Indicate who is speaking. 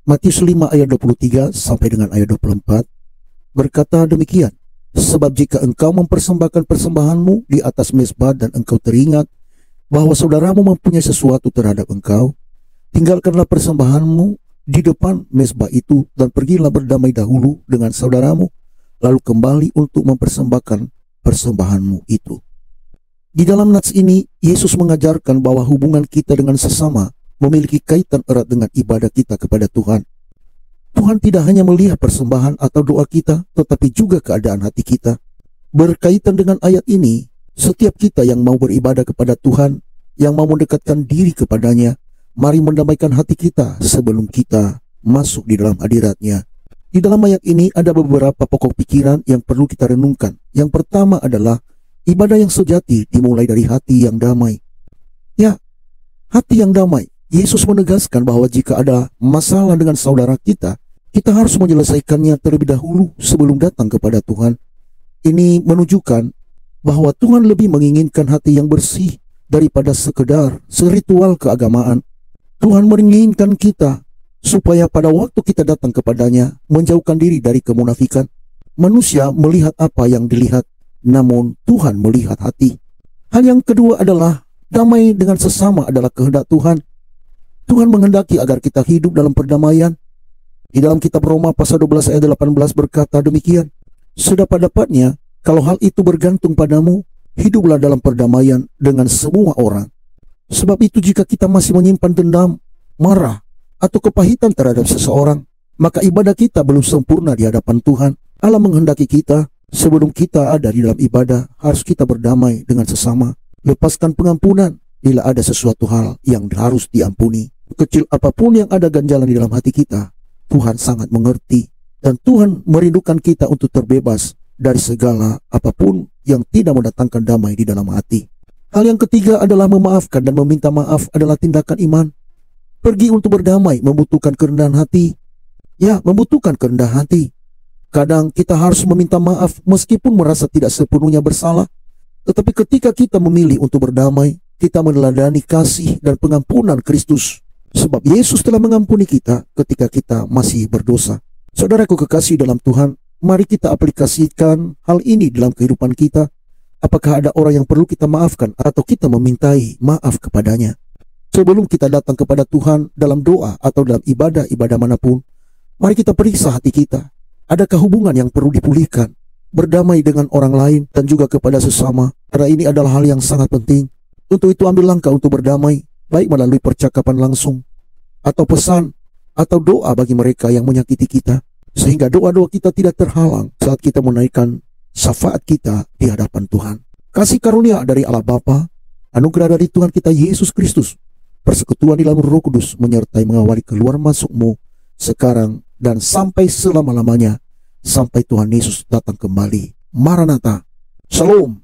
Speaker 1: Matius 5 ayat 23 sampai dengan ayat 24 berkata demikian, sebab jika engkau mempersembahkan persembahanmu di atas mezbah dan engkau teringat bahwa saudaramu mempunyai sesuatu terhadap engkau, tinggalkanlah persembahanmu di depan mezbah itu dan pergilah berdamai dahulu dengan saudaramu, lalu kembali untuk mempersembahkan persembahanmu itu. Di dalam nats ini, Yesus mengajarkan bahwa hubungan kita dengan sesama memiliki kaitan erat dengan ibadah kita kepada Tuhan. Tuhan tidak hanya melihat persembahan atau doa kita, tetapi juga keadaan hati kita. Berkaitan dengan ayat ini, setiap kita yang mau beribadah kepada Tuhan, yang mau mendekatkan diri kepadanya, mari mendamaikan hati kita sebelum kita masuk di dalam hadirat-Nya. Di dalam ayat ini ada beberapa pokok pikiran yang perlu kita renungkan. Yang pertama adalah ibadah yang sejati dimulai dari hati yang damai. Ya, hati yang damai. Yesus menegaskan bahwa jika ada masalah dengan saudara kita, kita harus menyelesaikannya terlebih dahulu sebelum datang kepada Tuhan. Ini menunjukkan bahwa Tuhan lebih menginginkan hati yang bersih daripada sekedar seritual keagamaan. Tuhan menginginkan kita supaya pada waktu kita datang kepadanya menjauhkan diri dari kemunafikan. Manusia melihat apa yang dilihat, namun Tuhan melihat hati. Hal yang kedua adalah damai dengan sesama adalah kehendak Tuhan. Tuhan menghendaki agar kita hidup dalam perdamaian. Di dalam kitab Roma pasal 12 ayat 18 berkata demikian, sedapat-dapatnya kalau hal itu bergantung padamu, hiduplah dalam perdamaian dengan semua orang. Sebab itu jika kita masih menyimpan dendam, marah, atau kepahitan terhadap seseorang, maka ibadah kita belum sempurna di hadapan Tuhan. Allah menghendaki kita, sebelum kita ada di dalam ibadah, harus kita berdamai dengan sesama. Lepaskan pengampunan bila ada sesuatu hal yang harus diampuni. Kecil apapun yang ada ganjalan di dalam hati kita, Tuhan sangat mengerti. Dan Tuhan merindukan kita untuk terbebas dari segala apapun yang tidak mendatangkan damai di dalam hati. Hal yang ketiga adalah memaafkan dan meminta maaf adalah tindakan iman. Pergi untuk berdamai membutuhkan kerendahan hati. Ya, membutuhkan kerendahan hati. Kadang kita harus meminta maaf meskipun merasa tidak sepenuhnya bersalah. Tetapi ketika kita memilih untuk berdamai, kita meneladani kasih dan pengampunan Kristus. Sebab Yesus telah mengampuni kita ketika kita masih berdosa. Saudaraku kekasih dalam Tuhan, mari kita aplikasikan hal ini dalam kehidupan kita. Apakah ada orang yang perlu kita maafkan atau kita memintai maaf kepadanya? Sebelum kita datang kepada Tuhan dalam doa atau dalam ibadah manapun, mari kita periksa hati kita. Adakah hubungan yang perlu dipulihkan? Berdamai dengan orang lain dan juga kepada sesama. Karena ini adalah hal yang sangat penting. Untuk itu ambil langkah untuk berdamai, baik melalui percakapan langsung, atau pesan, atau doa bagi mereka yang menyakiti kita. Sehingga doa-doa kita tidak terhalang saat kita menaikkan syafaat kita di hadapan Tuhan. Kasih karunia dari Allah Bapa, anugerah dari Tuhan kita Yesus Kristus, persekutuan di dalam Roh Kudus menyertai mengawali keluar masukmu sekarang dan sampai selama-lamanya, sampai Tuhan Yesus datang kembali. Maranatha. Shalom.